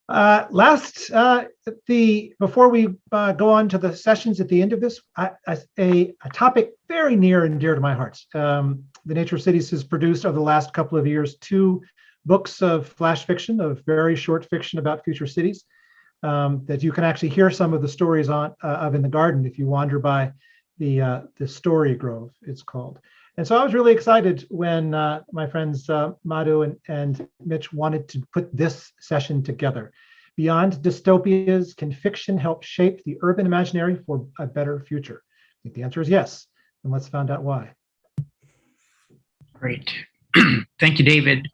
Before we go on to the sessions at the end of this, a topic very near and dear to my heart. The Nature of Cities has produced over the last couple of years 2 books of flash fiction, of very short fiction about future cities, that you can actually hear some of the stories of in the garden if you wander by the Story Grove, it's called. And so I was really excited when my friends Madhu and Mitch wanted to put this session together. Beyond dystopias, can fiction help shape the urban imaginary for a better future? I think the answer is yes, and let's find out why. Great. Thank you, David.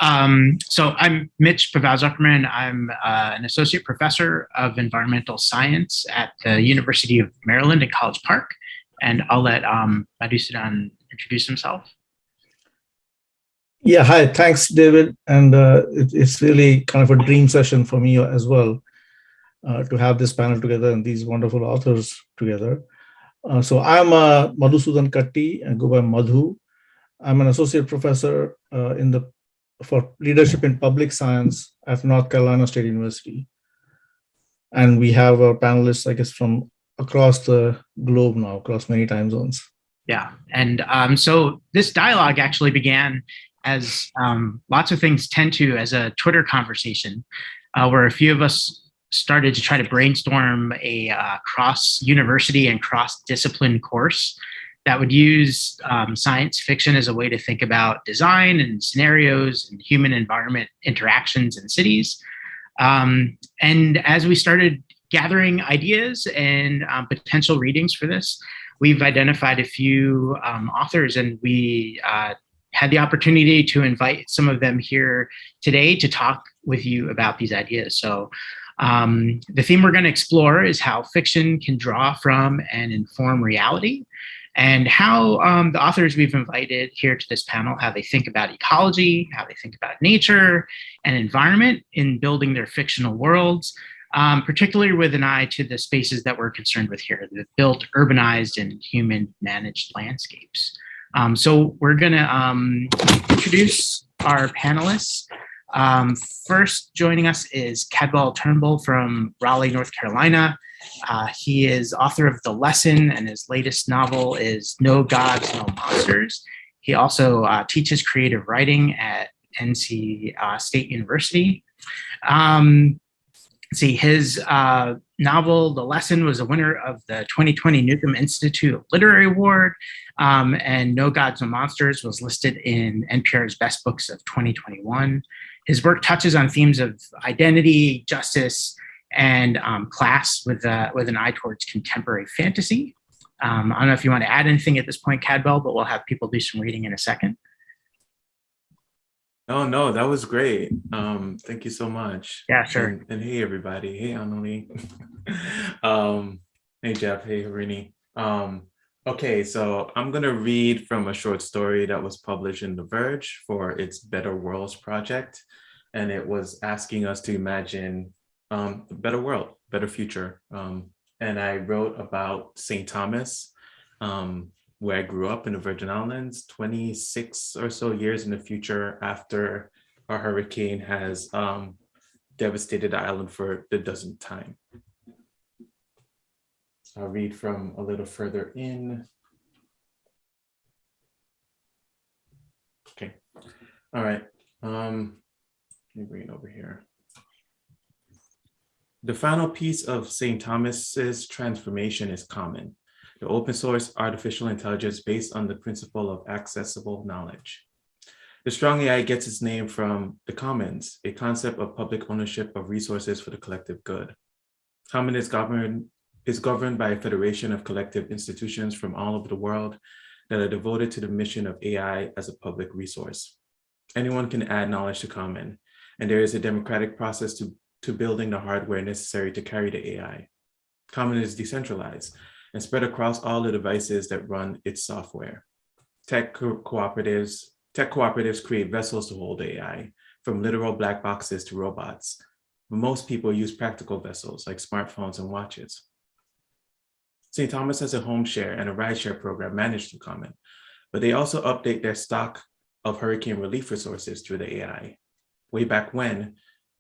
So I'm Mitch Pavao-Zuckerman. I'm an associate professor of environmental science at the University of Maryland in College Park. And I'll let Madhusudan introduce himself. Yeah, hi, thanks, David. And it's really kind of a dream session for me as well to have this panel together and these wonderful authors together. So I'm Madhusudan Katti, I go by Madhu. I'm an associate professor for leadership in public science at North Carolina State University. And we have our panelists, I guess, from across the globe now, across many time zones. Yeah, and so this dialogue actually began as lots of things tend to as a Twitter conversation, where a few of us started to try to brainstorm a cross-university and cross-discipline course that would use science fiction as a way to think about design and scenarios and human environment interactions in cities. And as we started gathering ideas and potential readings for this, we've identified a few authors, and we had the opportunity to invite some of them here today to talk with you about these ideas. So the theme we're going to explore is how fiction can draw from and inform reality, and how the authors we've invited here to this panel, how they think about ecology, how they think about nature and environment in building their fictional worlds, particularly with an eye to the spaces that we're concerned with here, the built, urbanized, and human-managed landscapes. So we're going to introduce our panelists. First joining us is Cadwell Turnbull from Raleigh, North Carolina. He is author of The Lesson, and his latest novel is No Gods, No Monsters. He also teaches creative writing at NC State University. His novel, The Lesson, was a winner of the 2020 Newcomb Institute Literary Award, and No Gods, No Monsters was listed in NPR's Best Books of 2021. His work touches on themes of identity, justice, and class with an eye towards contemporary fantasy. I don't know if you want to add anything at this point, Cadwell, but we'll have people do some reading in a second. Oh, no, that was great. Thank you so much. Yeah, sure. And hey, everybody. Hey, Annalie. Hey, Jeff. Hey, Harini. Okay, so I'm going to read from a short story that was published in The Verge for its Better Worlds project. And it was asking us to imagine a better world, better future. And I wrote about St. Thomas, where I grew up in the Virgin Islands, 26 or so years in the future after a hurricane has devastated the island for the dozenth time. So I'll read from a little further in. Okay, all right. Let me bring it over here. The final piece of St. Thomas's transformation is common, the open source artificial intelligence based on the principle of accessible knowledge. The strong AI gets its name from the commons, a concept of public ownership of resources for the collective good. Common is governed by a federation of collective institutions from all over the world that are devoted to the mission of AI as a public resource. Anyone can add knowledge to Common, and there is a democratic process to building the hardware necessary to carry the AI. Common is decentralized and spread across all the devices that run its software. Tech cooperatives create vessels to hold AI, from literal black boxes to robots. But most people use practical vessels like smartphones and watches. St. Thomas has a home share and a rideshare program managed through Common, but they also update their stock of hurricane relief resources through the AI. Way back when,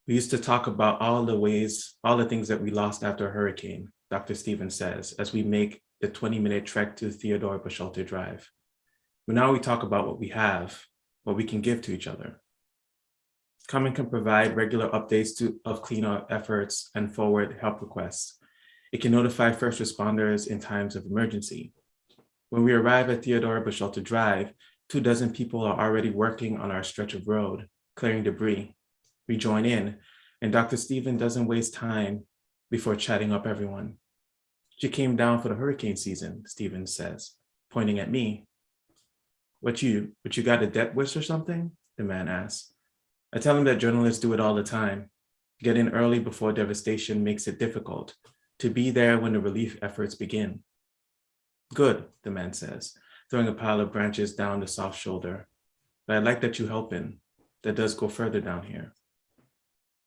We used to talk about all the things that we lost after a hurricane, Dr. Stevens says, as we make the 20-minute trek to Theodore Bashalter Drive. But now we talk about what we have, what we can give to each other. Common can provide regular updates of cleanup efforts and forward help requests. It can notify first responders in times of emergency. When we arrive at Theodore Bashalter Drive, 24 people are already working on our stretch of road, clearing debris. We join in, and Dr. Stevens doesn't waste time before chatting up everyone. She came down for the hurricane season, Stevens says, pointing at me. What you got a death wish or something? The man asks. I tell him that journalists do it all the time. Get in early before devastation makes it difficult, to be there when the relief efforts begin. Good, the man says, throwing a pile of branches down the soft shoulder. But I like that you helping. That does go further down here.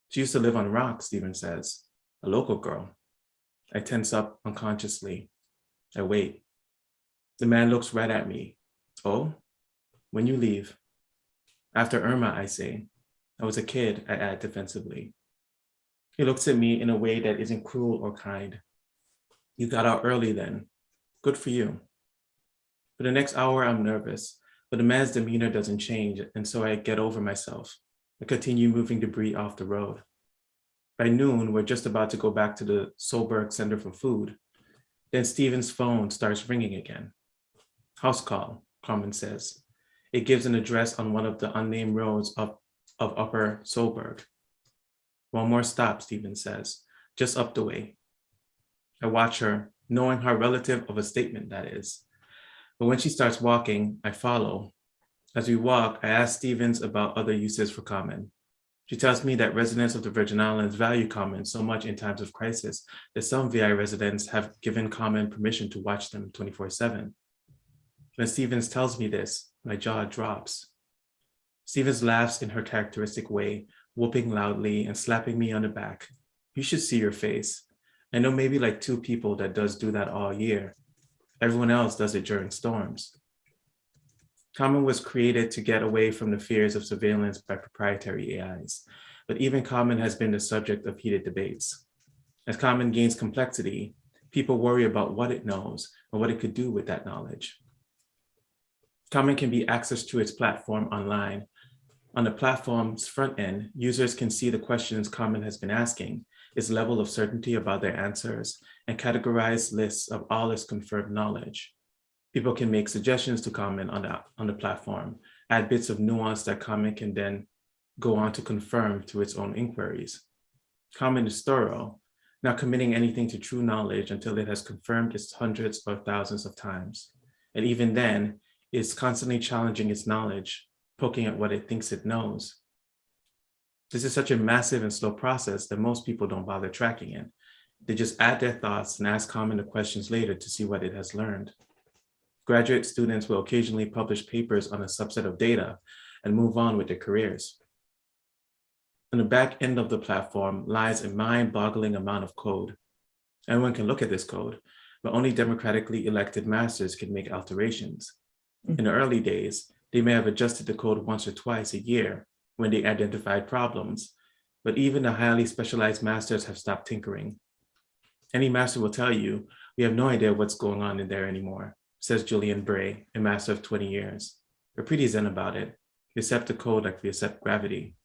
She used to live on Rock, Stevens says, a local girl. I tense up unconsciously. I wait. The man looks right at me. Oh, when you leave. After Irma, I say. I was a kid, I add defensively. He looks at me in a way that isn't cruel or kind. You got out early then. Good for you. For the next hour, I'm nervous, but the man's demeanor doesn't change, and so I get over myself. I continue moving debris off the road. By noon, we're just about to go back to the Solberg Center for food. Then Stephen's phone starts ringing again. House call, Carmen says. It gives an address on one of the unnamed roads of Upper Solberg. One more stop, Stephen says, just up the way. I watch her, knowing how relative of a statement that is. But when she starts walking, I follow. As we walk, I ask Stevens about other uses for Common. She tells me that residents of the Virgin Islands value Common so much in times of crisis that some VI residents have given Common permission to watch them 24/7. When Stevens tells me this, my jaw drops. Stevens laughs in her characteristic way, whooping loudly and slapping me on the back. You should see your face. I know maybe like 2 people that does do that all year. Everyone else does it during storms. Common was created to get away from the fears of surveillance by proprietary AIs, but even Common has been the subject of heated debates. As Common gains complexity, people worry about what it knows and what it could do with that knowledge. Common can be accessed to its platform online. On the platform's front end, users can see the questions Common has been asking, its level of certainty about their answers, and categorize lists of all its confirmed knowledge. People can make suggestions to Common on the platform, add bits of nuance that Common can then go on to confirm through its own inquiries. Common is thorough, not committing anything to true knowledge until it has confirmed it hundreds or thousands of times. And even then, it's constantly challenging its knowledge, poking at what it thinks it knows. This is such a massive and slow process that most people don't bother tracking it. They just add their thoughts and ask Common the questions later to see what it has learned. Graduate students will occasionally publish papers on a subset of data and move on with their careers. On the back end of the platform lies a mind-boggling amount of code. Anyone can look at this code, but only democratically elected masters can make alterations. In the early days, they may have adjusted the code once or twice a year when they identified problems, but even the highly specialized masters have stopped tinkering. Any master will tell you, we have no idea what's going on in there anymore, says Julian Bray, a master of 20 years. We're pretty zen about it. We accept the code like we accept gravity.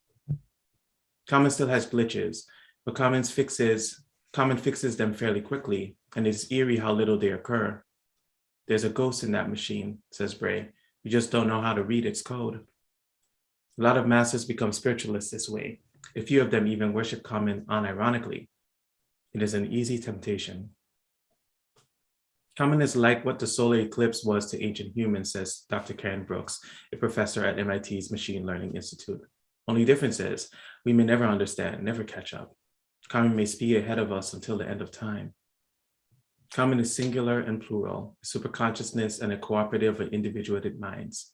Common still has glitches, but Common fixes them fairly quickly, and it's eerie how little they occur. There's a ghost in that machine, says Bray. You just don't know how to read its code. A lot of masters become spiritualists this way. A few of them even worship Common unironically. It is an easy temptation. Common is like what the solar eclipse was to ancient humans, says Dr. Karen Brooks, a professor at MIT's Machine Learning Institute. Only difference is we may never understand, never catch up. Common may speed ahead of us until the end of time. Common is singular and plural, a superconsciousness and a cooperative of individuated minds.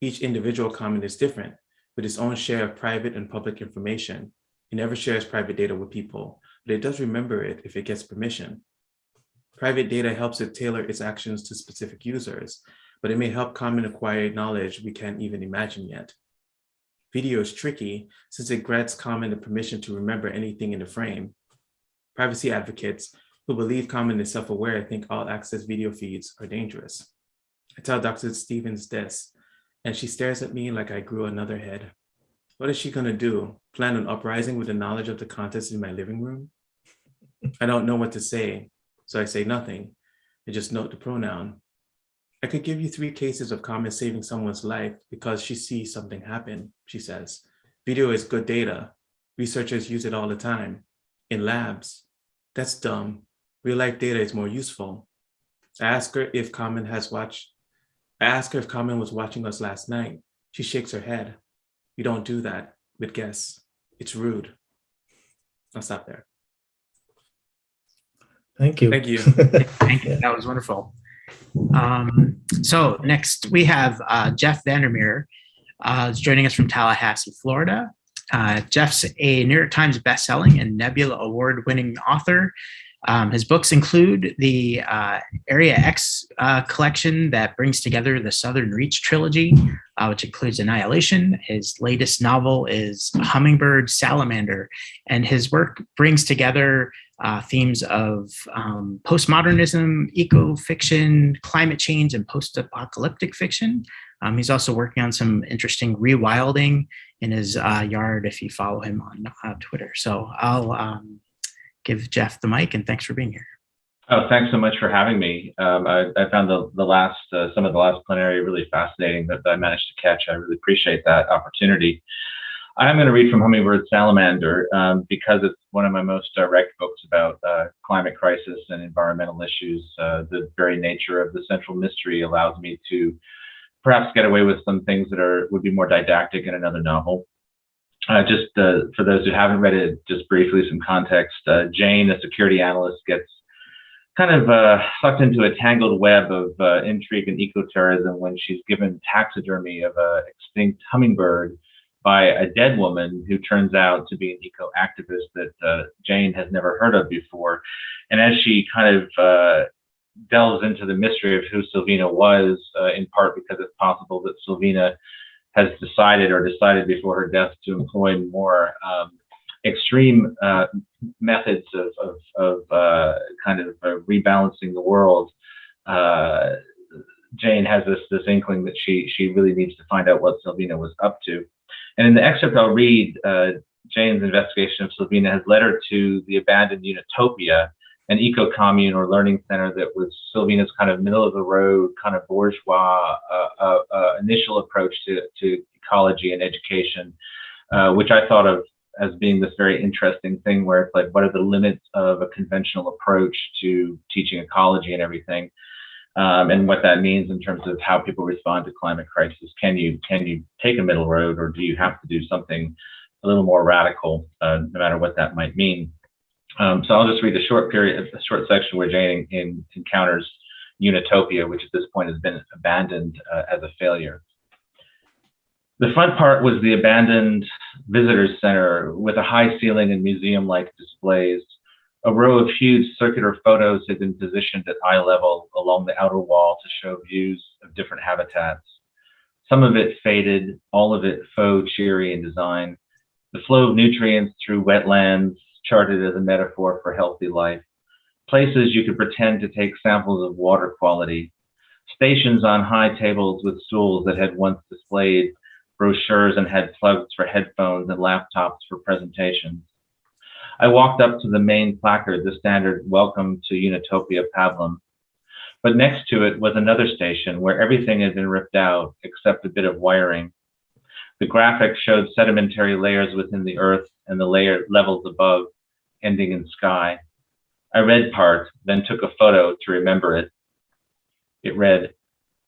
Each individual Common is different, with its own share of private and public information. It never shares private data with people, but it does remember it if it gets permission. Private data helps it tailor its actions to specific users, but it may help Common acquire knowledge we can't even imagine yet. Video is tricky since it grants Common the permission to remember anything in the frame. Privacy advocates who believe Common is self-aware think all access video feeds are dangerous. I tell Dr. Stevens this, and she stares at me like I grew another head. What is she gonna do? Plan an uprising with the knowledge of the contents in my living room? I don't know what to say, so I say nothing. I just note the pronoun. I could give you 3 cases of Common saving someone's life because she sees something happen, she says. Video is good data. Researchers use it all the time. In labs. That's dumb. Real life data is more useful. I ask her if Common was watching us last night. She shakes her head. You don't do that with guests. It's rude. I'll stop there. Thank you. Thank you. Thank you. That was wonderful. So next we have Jeff Vandermeer is joining us from Tallahassee, Florida. Jeff's a New York Times bestselling and Nebula Award-winning author. His books include the Area X collection that brings together the Southern Reach trilogy, which includes Annihilation. His latest novel is Hummingbird Salamander, and his work brings together themes of postmodernism, eco-fiction, climate change, and post-apocalyptic fiction. He's also working on some interesting rewilding in his yard if you follow him on Twitter. So I'll give Jeff the mic, and thanks for being here. Oh, thanks so much for having me. I found the last some of the last plenary really fascinating that I managed to catch. I really appreciate that opportunity. I'm going to read from Hummingbird Salamander because it's one of my most direct books about climate crisis and environmental issues. The very nature of the central mystery allows me to perhaps get away with some things that would be more didactic in another novel. Just for those who haven't read it, just briefly some context. Jane, a security analyst, gets kind of sucked into a tangled web of intrigue and eco-terrorism when she's given taxidermy of an extinct hummingbird by a dead woman who turns out to be an eco-activist that Jane has never heard of before. And as she kind of delves into the mystery of who Sylvina was, in part because it's possible that Sylvina has decided before her death to employ more extreme methods of kind of rebalancing the world. Jane has this inkling that she really needs to find out what Sylvina was up to. And in the excerpt I'll read, Jane's investigation of Sylvina has led her to the abandoned Unitopia, an eco-commune or learning center that was Sylvina's kind of middle-of-the-road, kind of bourgeois initial approach to ecology and education, which I thought of as being this very interesting thing where it's like, what are the limits of a conventional approach to teaching ecology and everything, and what that means in terms of how people respond to climate crisis. Can you take a middle road, or do you have to do something a little more radical, no matter what that might mean? So I'll just read a short section where Jane encounters Unitopia, which at this point has been abandoned as a failure. The front part was the abandoned visitors center with a high ceiling and museum-like displays. A row of huge circular photos had been positioned at eye level along the outer wall to show views of different habitats. Some of it faded, all of it faux cheery in design. The flow of nutrients through wetlands, charted as a metaphor for healthy life. Places you could pretend to take samples of water quality. Stations on high tables with stools that had once displayed brochures and had plugs for headphones and laptops for presentations. I walked up to the main placard, the standard "Welcome to Unitopia Pavlum." But next to it was another station where everything had been ripped out except a bit of wiring. The graphic showed sedimentary layers within the earth and the layer levels above, ending in sky. I read part, then took a photo to remember it. It read,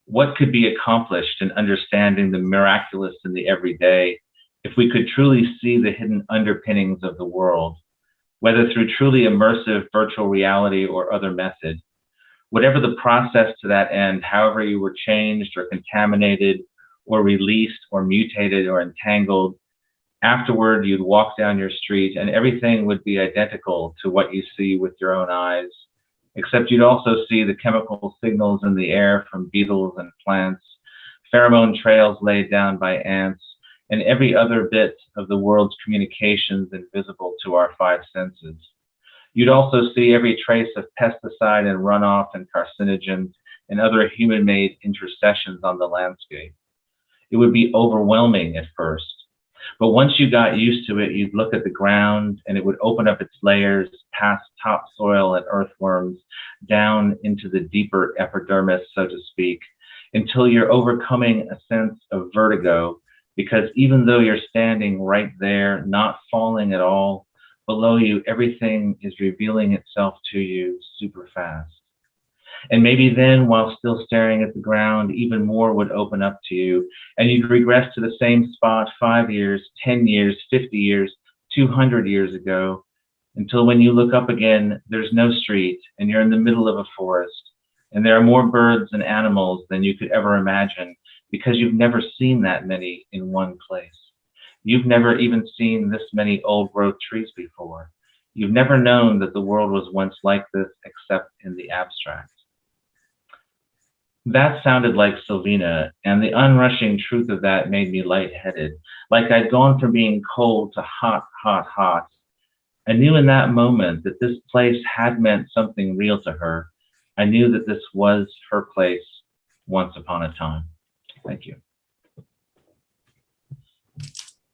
"What could be accomplished in understanding the miraculous in the everyday if we could truly see the hidden underpinnings of the world, whether through truly immersive virtual reality or other method? Whatever the process to that end, however you were changed or contaminated or released or mutated or entangled, afterward you'd walk down your street and everything would be identical to what you see with your own eyes, except you'd also see the chemical signals in the air from beetles and plants, pheromone trails laid down by ants, and every other bit of the world's communications invisible to our five senses. You'd also see every trace of pesticide and runoff and carcinogens and other human-made intercessions on the landscape. It would be overwhelming at first, but once you got used to it, you'd look at the ground and it would open up its layers past topsoil and earthworms down into the deeper epidermis, so to speak, until you're overcoming a sense of vertigo, because even though you're standing right there, not falling at all, below you, everything is revealing itself to you super fast. And maybe then, while still staring at the ground, even more would open up to you, and you'd regress to the same spot 5 years, 10 years, 50 years, 200 years ago, until when you look up again, there's no street, and you're in the middle of a forest, and there are more birds and animals than you could ever imagine, because you've never seen that many in one place. You've never even seen this many old-growth trees before. You've never known that the world was once like this, except in the abstract. That sounded like Sylvina, and the unrushing truth of that made me lightheaded, like I'd gone from being cold to hot, hot, hot. I knew in that moment that this place had meant something real to her. I knew that this was her place once upon a time. Thank you.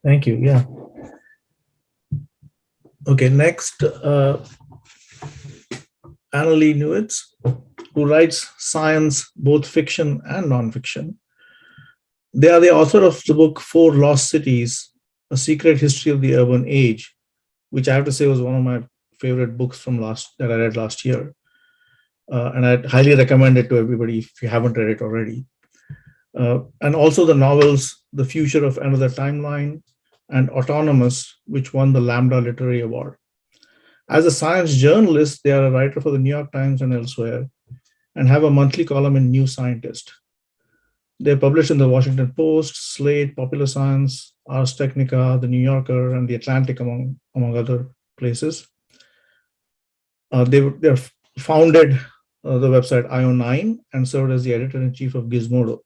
Thank you. Yeah. Okay, next, Annalee Newitz, who writes science, both fiction and nonfiction. They are the author of the book Four Lost Cities, A Secret History of the Urban Age, which I have to say was one of my favorite books from that I read last year. And I'd highly recommend it to everybody if you haven't read it already. And also the novels The Future of Another Timeline and Autonomous, which won the Lambda Literary Award. As a science journalist, they are a writer for the New York Times and elsewhere, and have a monthly column in New Scientist. They're published in the Washington Post, Slate, Popular Science, Ars Technica, the New Yorker, and the Atlantic, among other places. They're founded the website IO9 and served as the editor-in-chief of Gizmodo.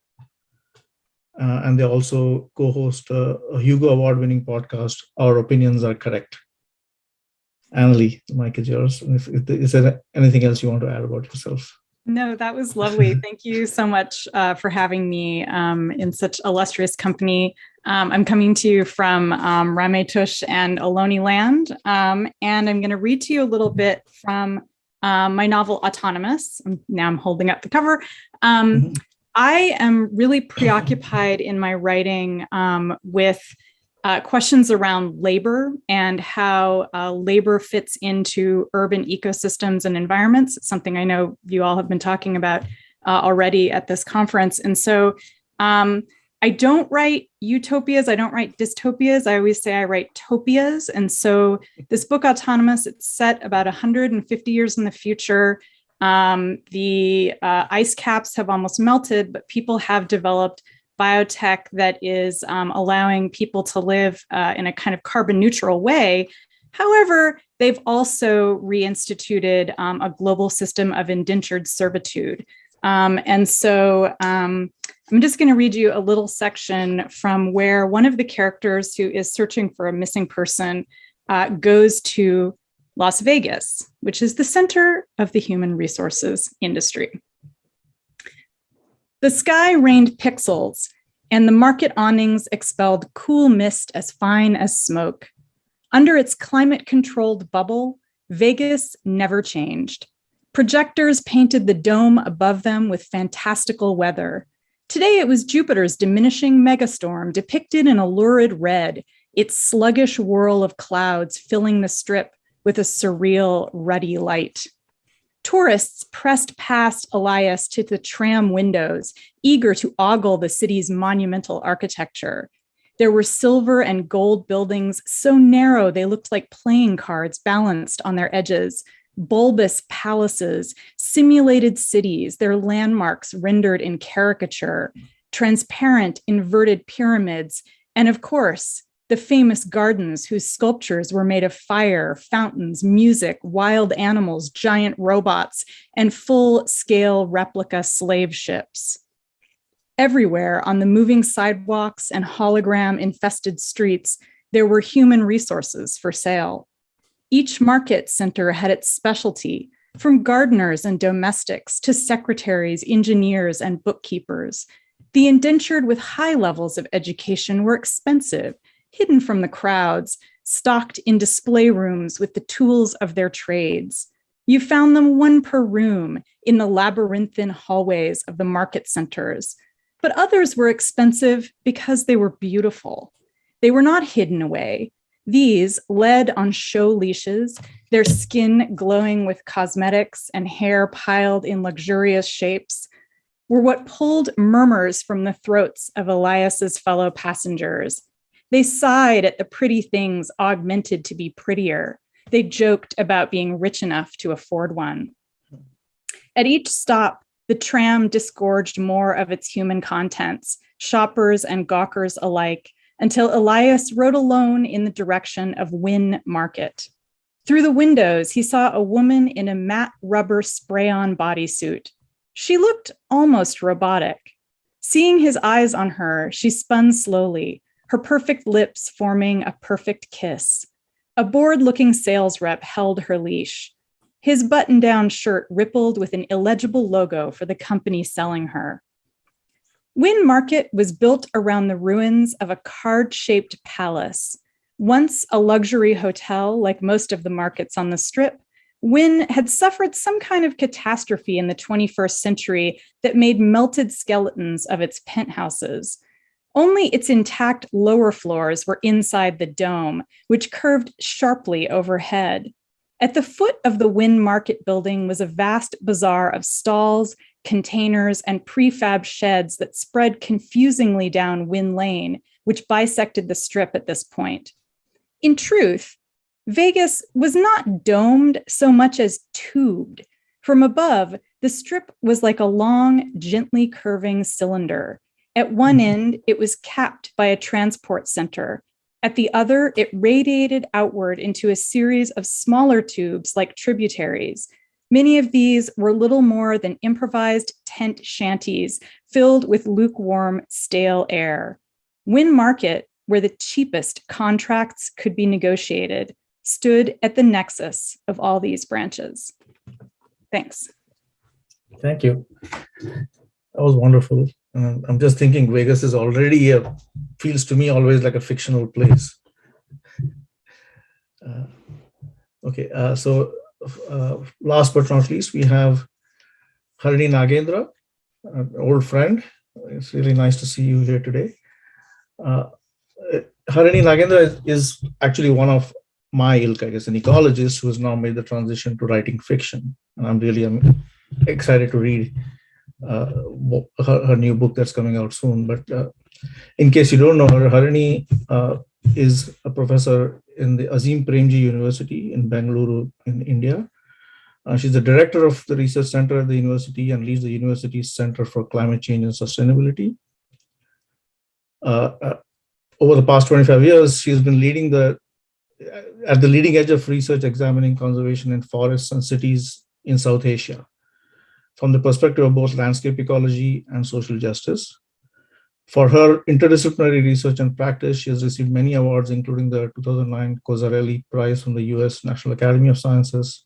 And they also co-host a Hugo Award-winning podcast, Our Opinions Are Correct. Annalee, the mic is yours. And is there anything else you want to add about yourself? No, that was lovely. Thank you so much for having me in such illustrious company. I'm coming to you from Ramaytush and Ohlone land, and I'm going to read to you a little bit from my novel Autonomous. Now I'm holding up the cover. I am really preoccupied in my writing with questions around labor and how labor fits into urban ecosystems and environments. It's something I know you all have been talking about already at this conference. And so I don't write utopias, I don't write dystopias. I always say I write topias. And so this book, Autonomous, it's set about 150 years in the future. The ice caps have almost melted, but people have developed biotech that is allowing people to live in a kind of carbon neutral way. However, they've also reinstituted a global system of indentured servitude. And so I'm just going to read you a little section from where one of the characters who is searching for a missing person goes to Las Vegas, which is the center of the human resources industry. The sky rained pixels, and the market awnings expelled cool mist as fine as smoke. Under its climate-controlled bubble, Vegas never changed. Projectors painted the dome above them with fantastical weather. Today it was Jupiter's diminishing megastorm depicted in a lurid red, its sluggish whirl of clouds filling the strip with a surreal, ruddy light. Tourists pressed past Elias to the tram windows, eager to ogle the city's monumental architecture. There were silver and gold buildings so narrow they looked like playing cards balanced on their edges, bulbous palaces, simulated cities, their landmarks rendered in caricature, transparent inverted pyramids, and of course, the famous gardens whose sculptures were made of fire, fountains, music, wild animals, giant robots, and full-scale replica slave ships. Everywhere on the moving sidewalks and hologram-infested streets, there were human resources for sale. Each market center had its specialty, from gardeners and domestics to secretaries, engineers, and bookkeepers. The indentured with high levels of education were expensive, hidden from the crowds, stocked in display rooms with the tools of their trades. You found them one per room in the labyrinthine hallways of the market centers. But others were expensive because they were beautiful. They were not hidden away. These, led on show leashes, their skin glowing with cosmetics and hair piled in luxurious shapes, were what pulled murmurs from the throats of Elias's fellow passengers. They sighed at the pretty things augmented to be prettier. They joked about being rich enough to afford one. At each stop, the tram disgorged more of its human contents, shoppers and gawkers alike, until Elias rode alone in the direction of Wynn Market. Through the windows, he saw a woman in a matte rubber spray-on bodysuit. She looked almost robotic. Seeing his eyes on her, she spun slowly, her perfect lips forming a perfect kiss. A bored-looking sales rep held her leash. His button-down shirt rippled with an illegible logo for the company selling her. Wynn Market was built around the ruins of a card-shaped palace. Once a luxury hotel, like most of the markets on the Strip, Wynn had suffered some kind of catastrophe in the 21st century that made melted skeletons of its penthouses. Only its intact lower floors were inside the dome, which curved sharply overhead. At the foot of the Wynn Market building was a vast bazaar of stalls, containers, and prefab sheds that spread confusingly down Wynn Lane, which bisected the Strip at this point. In truth, Vegas was not domed so much as tubed. From above, the Strip was like a long, gently curving cylinder. At one end, it was capped by a transport center. At the other, it radiated outward into a series of smaller tubes like tributaries. Many of these were little more than improvised tent shanties filled with lukewarm, stale air. Wynn Market, where the cheapest contracts could be negotiated, stood at the nexus of all these branches. Thanks. Thank you. That was wonderful. I'm just thinking Vegas is already feels to me always like a fictional place. So last but not least, we have Harini Nagendra, an old friend. It's really nice to see you here today. Harini Nagendra is actually one of my ilk, I guess, an ecologist who has now made the transition to writing fiction. And I'm excited to read her new book that's coming out soon. But in case you don't know her, Harini is a professor in the Azim Premji University in Bengaluru in India. She's the director of the research center at the university and leads the university's Center for Climate Change and Sustainability. Over the past 25 years, she's been at the leading edge of research examining conservation in forests and cities in South Asia, from the perspective of both landscape ecology and social justice. For her interdisciplinary research and practice, she has received many awards, including the 2009 Cozzarelli Prize from the US National Academy of Sciences,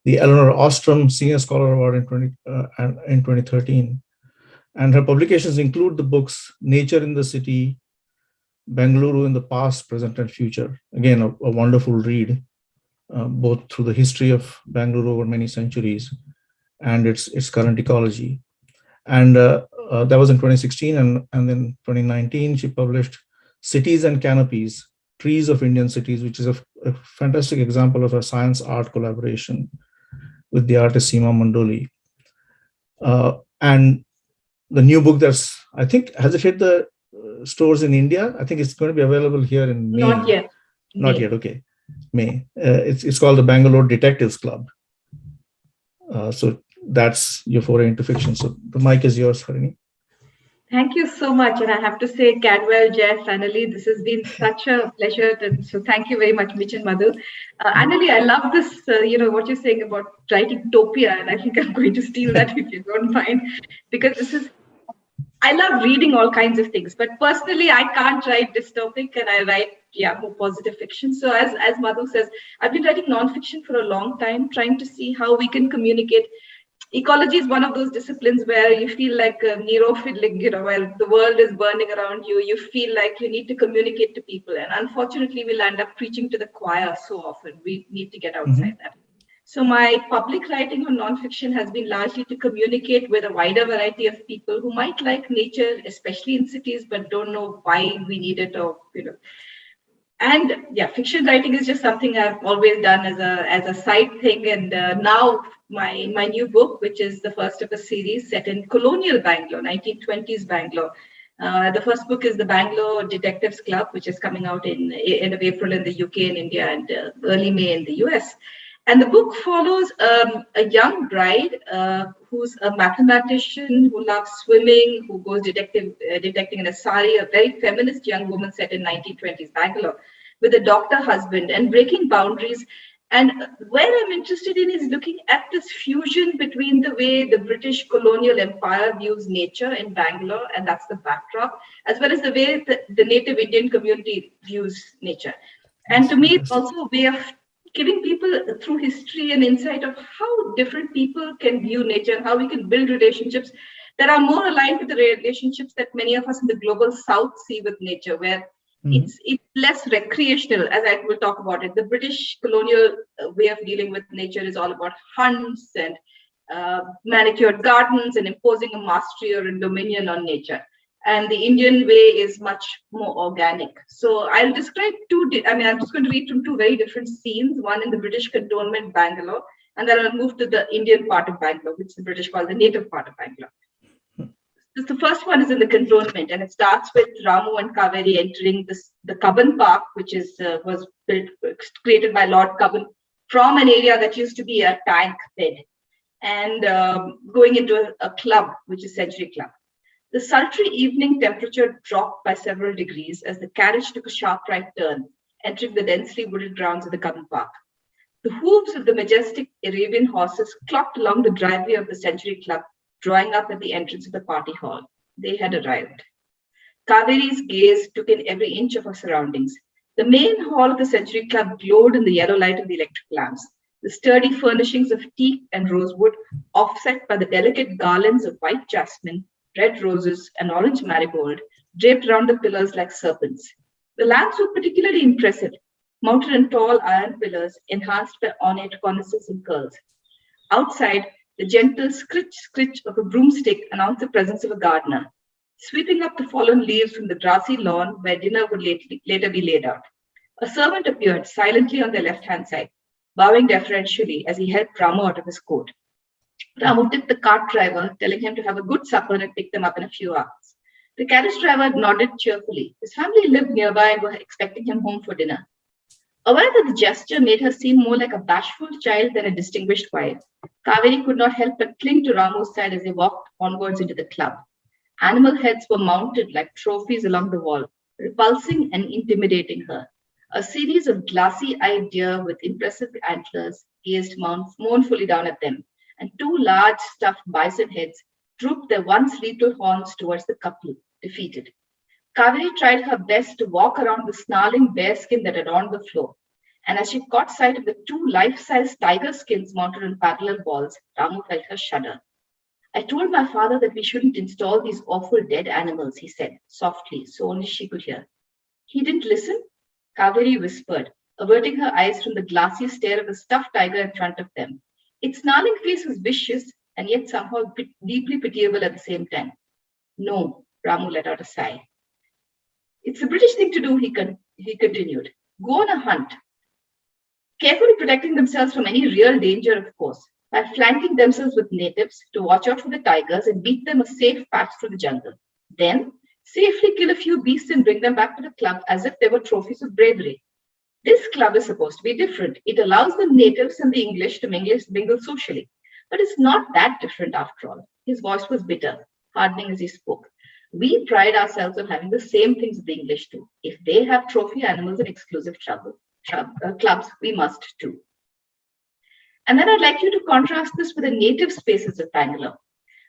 the Eleanor Ostrom Senior Scholar Award in 2013. And her publications include the books Nature in the City, Bengaluru in the Past, Present, and Future. Again, a wonderful read, both through the history of Bengaluru over many centuries and its current ecology. And that was in 2016. And then 2019, she published Cities and Canopies, Trees of Indian Cities, which is a fantastic example of a science-art collaboration with the artist Seema Mandoli. And the new book I think, has it hit the stores in India? I think it's going to be available here in May. Not yet. Not yet, okay. May. It's called the Bangalore Detectives Club. So that's your foray into fiction. So the mic is yours, Harini. Thank you so much. And I have to say, Cadwell, Jeff, Annalie, this has been such a pleasure. So thank you very much, Mitch and Madhu. Annalie, I love this, what you're saying about writing Topia. And I think I'm going to steal that if you don't mind, because this is I love reading all kinds of things, but personally, I can't write dystopic, and I write more positive fiction. So as Madhu says, I've been writing nonfiction for a long time, trying to see how we can communicate. Ecology is one of those disciplines where you feel like Nero feeling, while the world is burning around you, you feel like you need to communicate to people. And unfortunately, we'll end up preaching to the choir so often. We need to get outside that. So my public writing on nonfiction has been largely to communicate with a wider variety of people who might like nature, especially in cities, but don't know why we need it, or And fiction writing is just something I've always done as a side thing. And now my new book, which is the first of a series set in colonial Bangalore, 1920s Bangalore. The first book is the Bangalore Detectives Club, which is coming out in end of April in the UK and India, and early May in the US. And the book follows a young bride who's a mathematician who loves swimming, who goes detecting in a sari, a very feminist young woman set in 1920s Bangalore, with a doctor husband and breaking boundaries. And where I'm interested in is looking at this fusion between the way the British colonial empire views nature in Bangalore, and that's the backdrop, as well as the way the native Indian community views nature. And to me, it's also a way of giving people through history an insight of how different people can view nature and how we can build relationships that are more aligned with the relationships that many of us in the global south see with nature, where it's less recreational, as I will talk about it. The British colonial way of dealing with nature is all about hunts and manicured gardens and imposing a mastery or a dominion on nature. And the Indian way is much more organic. So I'll describe I'm just going to read from two very different scenes, one in the British cantonment, Bangalore, and then I'll move to the Indian part of Bangalore, which the British call the native part of Bangalore. The first one is in the cantonment, and it starts with Ramu and Kaveri entering the Cubbon Park, which was created by Lord Cubbon, from an area that used to be a tank bed, and going into a club, which is Century Club. The sultry evening temperature dropped by several degrees as the carriage took a sharp right turn, entering the densely wooded grounds of the Cubbon Park. The hooves of the majestic Arabian horses clocked along the driveway of the Century Club, drawing up at the entrance of the party hall. They had arrived. Kaveri's gaze took in every inch of her surroundings. The main hall of the Century Club glowed in the yellow light of the electric lamps, the sturdy furnishings of teak and rosewood, offset by the delicate garlands of white jasmine, red roses, and orange marigold, draped around the pillars like serpents. The lamps were particularly impressive, mounted on tall iron pillars, enhanced by ornate cornices and curls. Outside, the gentle scritch of a broomstick announced the presence of a gardener, sweeping up the fallen leaves from the grassy lawn where dinner would later be laid out. A servant appeared silently on their left-hand side, bowing deferentially as he helped Ramu out of his coat. Ramu tipped the cart driver, telling him to have a good supper and pick them up in a few hours. The carriage driver nodded cheerfully. His family lived nearby and were expecting him home for dinner. Aware that the gesture made her seem more like a bashful child than a distinguished wife, Kaveri could not help but cling to Ramu's side as they walked onwards into the club. Animal heads were mounted like trophies along the wall, repulsing and intimidating her. A series of glassy-eyed deer with impressive antlers gazed mournfully down at them, and two large stuffed bison heads drooped their once lethal horns towards the couple, defeated. Kaveri tried her best to walk around the snarling bearskin that adorned the floor, and as she caught sight of the two life-size tiger skins mounted on parallel walls, Ramu felt her shudder. I told my father that we shouldn't install these awful dead animals, he said, softly, so only she could hear. He didn't listen? Kaveri whispered, averting her eyes from the glassy stare of the stuffed tiger in front of them. Its snarling face was vicious and yet somehow deeply pitiable at the same time. No, Ramu let out a sigh. It's a British thing to do, he continued. Go on a hunt, carefully protecting themselves from any real danger, of course, by flanking themselves with natives to watch out for the tigers and beat them a safe path through the jungle. Then, safely kill a few beasts and bring them back to the club as if they were trophies of bravery. This club is supposed to be different. It allows the natives and the English to mingle socially. But it's not that different after all. His voice was bitter, hardening as he spoke. We pride ourselves on having the same things the English do. If they have trophy animals and exclusive clubs, we must too. And then I'd like you to contrast this with the native spaces of Bangalore.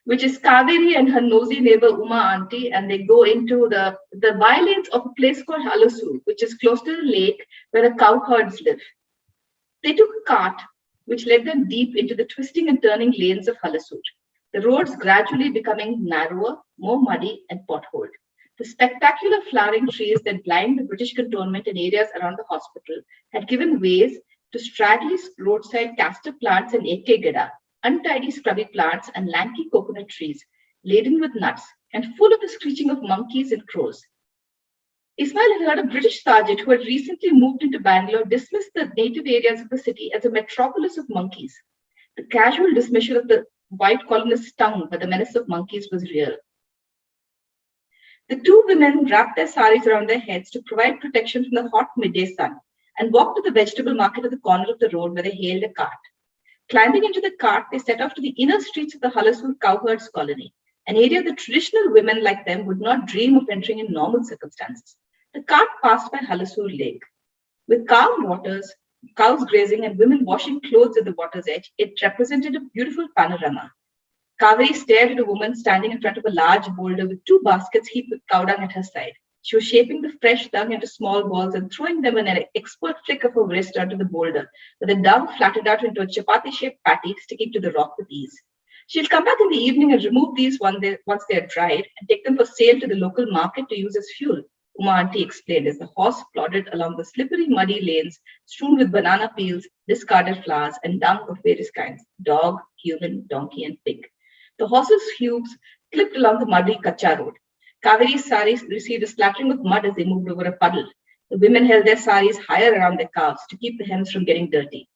which is Kaveri and her nosy neighbor Uma auntie, and they go into the bylanes of a place called Halasu, which is close to the lake where the cow herds live. They took a cart, which led them deep into the twisting and turning lanes of Halasur, the roads gradually becoming narrower, more muddy, and potholed. The spectacular flowering trees that blind the British cantonment and areas around the hospital had given ways to straggly roadside castor plants and ekegada, untidy scrubby plants and lanky coconut trees, laden with nuts and full of the screeching of monkeys and crows. Ismail had heard a British sergeant who had recently moved into Bangalore dismiss the native areas of the city as a metropolis of monkeys. The casual dismissal of the white colonists stung, but the menace of monkeys was real. The two women wrapped their saris around their heads to provide protection from the hot midday sun and walked to the vegetable market at the corner of the road where they hailed a cart. Climbing into the cart, they set off to the inner streets of the Halasur cowherds colony, an area that traditional women like them would not dream of entering in normal circumstances. The cart passed by Halasur Lake. With calm waters, cows grazing, and women washing clothes at the water's edge, it represented a beautiful panorama. Kaveri stared at a woman standing in front of a large boulder with two baskets heaped with cow dung at her side. She was shaping the fresh dung into small balls and throwing them in an expert flick of her wrist onto the boulder, with the dung flattened out into a chapati-shaped patty sticking to the rock with ease. She'll come back in the evening and remove these once they are dried and take them for sale to the local market to use as fuel, Uma auntie explained as the horse plodded along the slippery, muddy lanes strewn with banana peels, discarded flowers, and dung of various kinds: dog, human, donkey, and pig. The horses' hooves clipped along the muddy Kacha road. Kaveri's saris received a splattering of mud as they moved over a puddle. The women held their saris higher around their calves to keep the hems from getting dirty.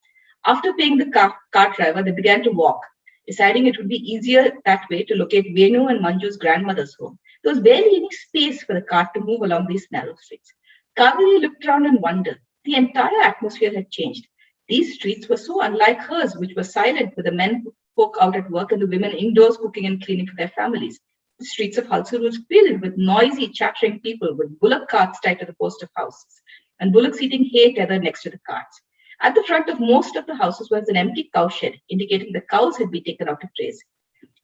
After paying the cart driver, they began to walk, deciding it would be easier that way to locate Venu and Manju's grandmother's home. There was barely any space for the cart to move along these narrow streets. Kaveri looked around and wondered. The entire atmosphere had changed. These streets were so unlike hers, which were silent with the men folk out at work and the women indoors cooking and cleaning for their families. The streets of Halsur was filled with noisy, chattering people with bullock carts tied to the post of houses and bullocks eating hay tethered next to the carts. At the front of most of the houses was an empty cow shed, indicating the cows had been taken out to graze.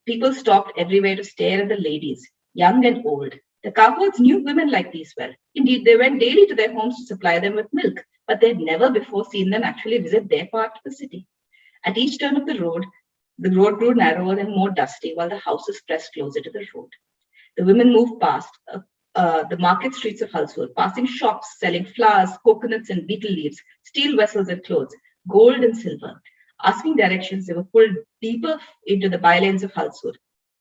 People stopped everywhere to stare at the ladies, young and old. The cowherds knew women like these well. Indeed, they went daily to their homes to supply them with milk, but they had never before seen them actually visit their part of the city. At each turn of the road grew narrower and more dusty, while the houses pressed closer to the road. The women moved past the market streets of Halsur, passing shops selling flowers, coconuts, and betel leaves, steel vessels and clothes, gold and silver. Asking directions, they were pulled deeper into the bylanes of Halsur,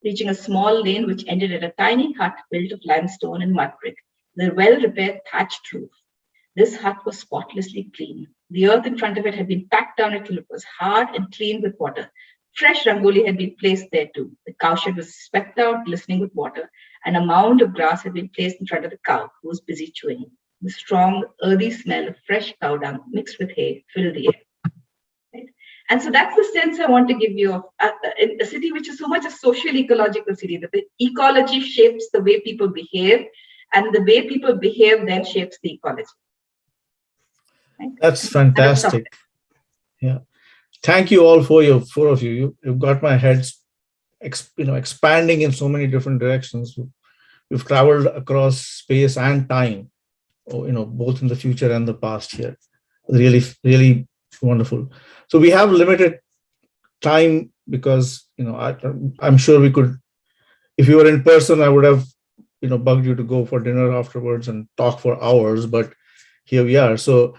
reaching a small lane which ended at a tiny hut built of limestone and mud brick, with a well-repaired thatched roof. This hut was spotlessly clean. The earth in front of it had been packed down until it was hard and clean with water. Fresh rangoli had been placed there too. The cowshed was swept out, glistening with water, and a mound of grass had been placed in front of the cow, who was busy chewing. The strong, earthy smell of fresh cow dung mixed with hay filled the air. Right? And so that's the sense I want to give you of a city which is so much a social ecological city, that the ecology shapes the way people behave, and the way people behave then shapes the ecology. Right? That's fantastic. Yeah. Thank you all for your four of you. You've got my head expanding in so many different directions. We've traveled across space and time, both in the future and the past here. Really, really wonderful. So we have limited time because, I'm sure we could, if you were in person, I would have, bugged you to go for dinner afterwards and talk for hours, but here we are. So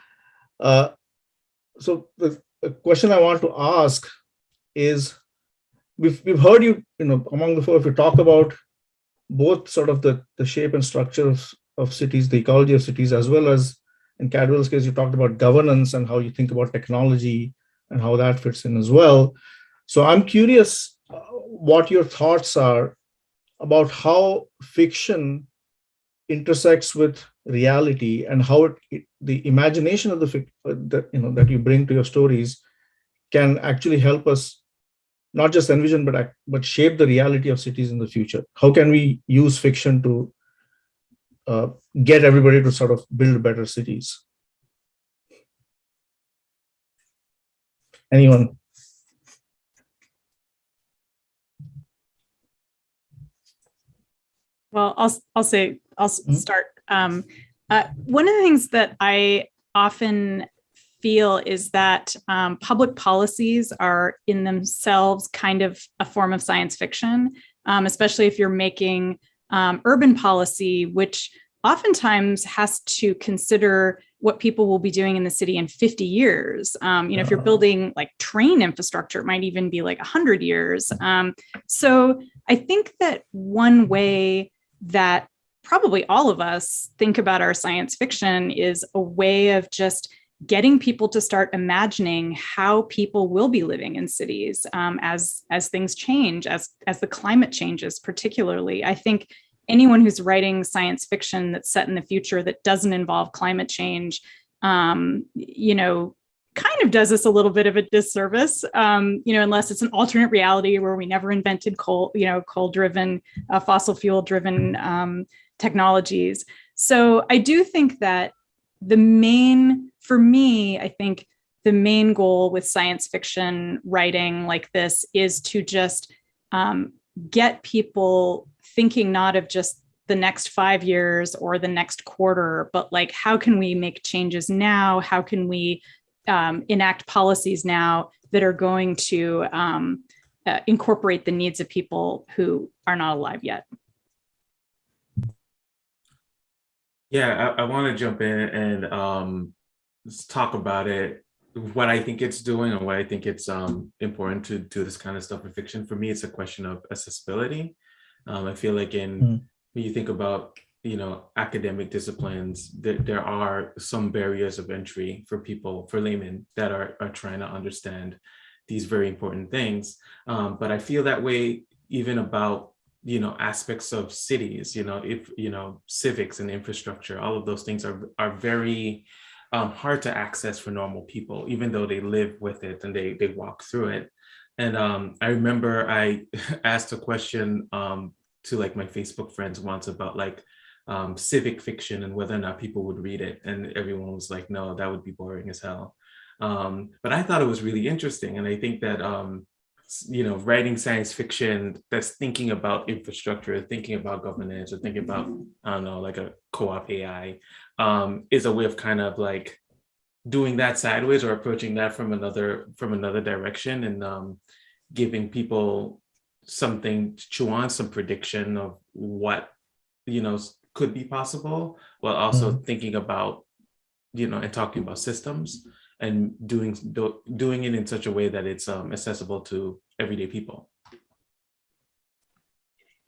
the question I want to ask is, we've heard you, among the four of you talk about both sort of the shape and structure of cities, the ecology of cities, as well as in Cadwell's case, you talked about governance and how you think about technology and how that fits in as well. So I'm curious what your thoughts are about how fiction intersects with reality and how the imagination of that you bring to your stories can actually help us not just envision but shape the reality of cities in the future. How can we use fiction to get everybody to sort of build better cities? Anyone? Well, I'll start. One of the things that I often feel is that public policies are in themselves kind of a form of science fiction, especially if you're making urban policy, which oftentimes has to consider what people will be doing in the city in 50 years. If you're building like train infrastructure, it might even be like 100 years. So I think that one way that probably all of us think about our science fiction is a way of just getting people to start imagining how people will be living in cities as things change, as the climate changes, particularly. I think anyone who's writing science fiction that's set in the future that doesn't involve climate change, kind of does us a little bit of a disservice, unless it's an alternate reality where we never invented coal-driven, fossil fuel-driven technologies. So I do think that for me, I think the main goal with science fiction writing like this is to just get people thinking not of just the next 5 years or the next quarter, but like, how can we make changes now? How can we enact policies now that are going to incorporate the needs of people who are not alive yet? Yeah, I want to jump in and let's talk about it, what I think it's doing and why I think it's important to do this kind of stuff in fiction. For me, it's a question of accessibility. I feel like when you think about, academic disciplines, there are some barriers of entry for people, for laymen that are trying to understand these very important things. But I feel that way even about, aspects of cities, civics and infrastructure, all of those things are very hard to access for normal people, even though they live with it and they walk through it. And I remember I asked a question to like my Facebook friends once about like civic fiction and whether or not people would read it. And everyone was like, no, that would be boring as hell. But I thought it was really interesting. And I think that, writing science fiction that's thinking about infrastructure, thinking about governance, or thinking about, I don't know, like a co-op AI is a way of kind of like doing that sideways or approaching that from another direction and giving people something to chew on, some prediction of what, could be possible, while also thinking about, and talking about systems and doing it in such a way that it's accessible to everyday people.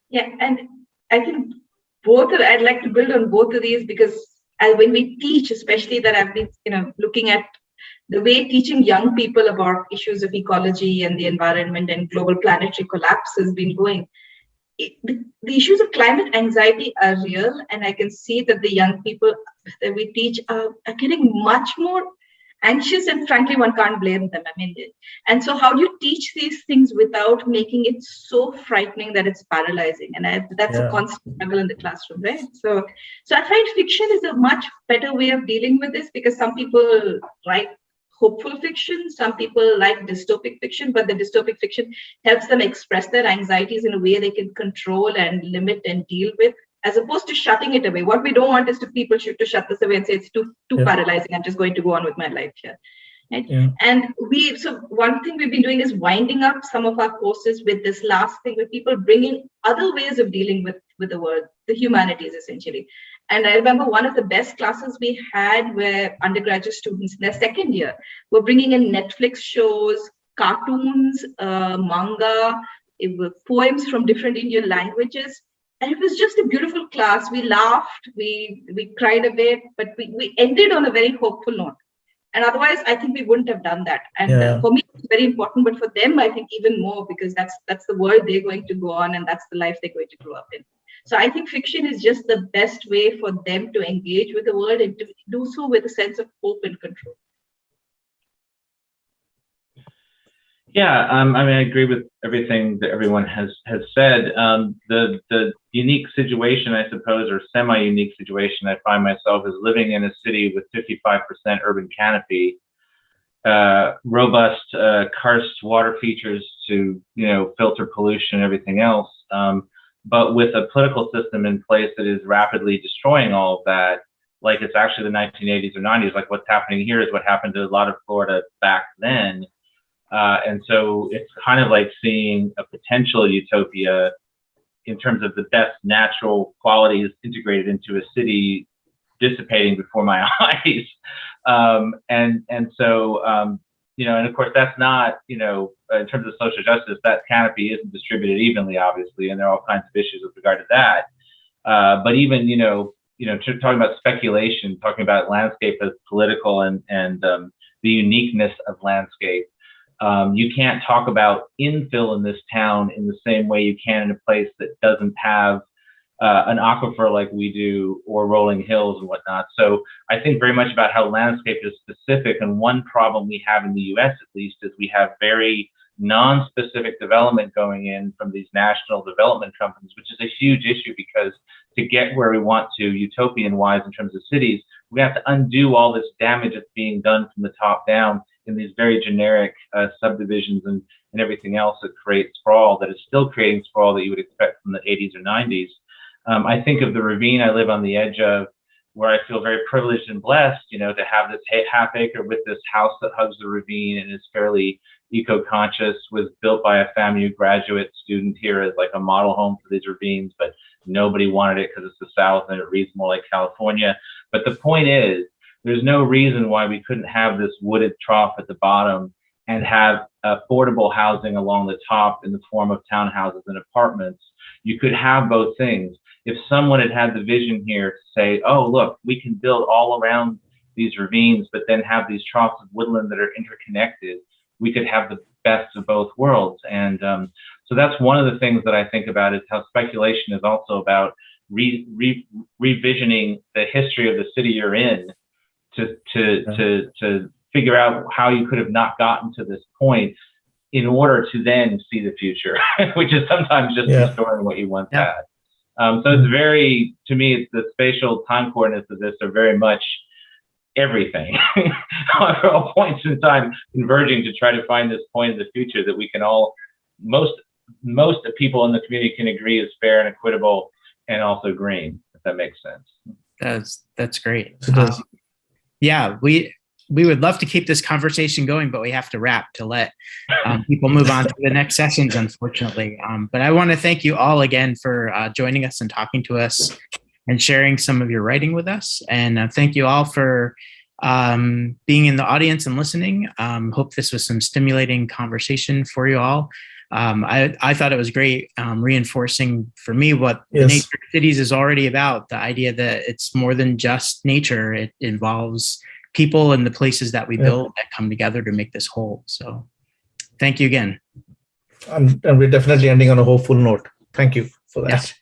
Yeah, and I think I'd like to build on both of these because when we teach, especially that I've been, looking at the way teaching young people about issues of ecology and the environment and global planetary collapse has been going. The issues of climate anxiety are real, and I can see that the young people that we teach are getting much more anxious, and frankly, one can't blame them. And so how do you teach these things without making it so frightening that it's paralyzing? And that's a constant struggle in the classroom, right? So I find fiction is a much better way of dealing with this because some people write hopeful fiction, some people like dystopic fiction, but the dystopic fiction helps them express their anxieties in a way they can control and limit and deal with, as opposed to shutting it away. What we don't want is people to shut this away and say it's too paralyzing, I'm just going to go on with my life here. Right? Yeah. And so one thing we've been doing is winding up some of our courses with this last thing, where people bring in other ways of dealing with the world, the humanities essentially. And I remember one of the best classes we had where undergraduate students in their second year were bringing in Netflix shows, cartoons, manga, poems from different Indian languages. And it was just a beautiful class. We laughed, we cried a bit, but we ended on a very hopeful note. And otherwise, I think we wouldn't have done that. And for me, it's very important, but for them, I think even more, because that's the world they're going to go on, and that's the life they're going to grow up in. So I think fiction is just the best way for them to engage with the world and to do so with a sense of hope and control. Yeah, I agree with everything that everyone has said. The unique situation, I suppose, or semi-unique situation I find myself is living in a city with 55% urban canopy, robust karst water features to filter pollution and everything else. but with a political system in place that is rapidly destroying all of that, like it's actually the 1980s or 90s. Like what's happening here is what happened to a lot of Florida back then. And so it's kind of like seeing a potential utopia in terms of the best natural qualities integrated into a city dissipating before my eyes. And so, you know, and of course that's not, you know, in terms of social justice, that canopy isn't distributed evenly, obviously, and there are all kinds of issues with regard to that. But even, talking about speculation, talking about landscape as political and the uniqueness of landscape, you can't talk about infill in this town in the same way you can in a place that doesn't have an aquifer like we do, or rolling hills and whatnot. So I think very much about how landscape is specific. And one problem we have in the US, at least, is we have very non-specific development going in from these national development companies, which is a huge issue, because to get where we want to utopian-wise in terms of cities, we have to undo all this damage that's being done from the top down in these very generic subdivisions and everything else that creates sprawl, that is still creating sprawl that you would expect from the 80s or 90s. I think of the ravine I live on the edge of, where I feel very privileged and blessed, to have this half acre with this house that hugs the ravine and is fairly eco-conscious, was built by a FAMU graduate student here as like a model home for these ravines, but nobody wanted it because it's the South and it reads more like California. But the point is, there's no reason why we couldn't have this wooded trough at the bottom and have affordable housing along the top in the form of townhouses and apartments. You could have both things. If someone had had the vision here to say, oh, look, we can build all around these ravines, but then have these troughs of woodland that are interconnected, we could have the best of both worlds. And so that's one of the things that I think about, is how speculation is also about revisioning the history of the city you're in to figure out how you could have not gotten to this point in order to then see the future, which is sometimes just restoring what you once had. So it's very, to me, it's the spatial time coordinates of this are very much everything at all points in time converging to try to find this point in the future that we can all, most people in the community can agree is fair and equitable and also green, if that makes sense. That's great. It does. Yeah, we would love to keep this conversation going, but we have to wrap to let people move on to the next sessions, unfortunately. But I want to thank you all again for joining us and talking to us and sharing some of your writing with us. And thank you all for being in the audience and listening. Hope this was some stimulating conversation for you all. I thought it was great, reinforcing for me what the nature of cities is already about, the idea that it's more than just nature. It involves people and the places that we build that come together to make this whole. So thank you again. And we're definitely ending on a hopeful note. Thank you for that. Yes.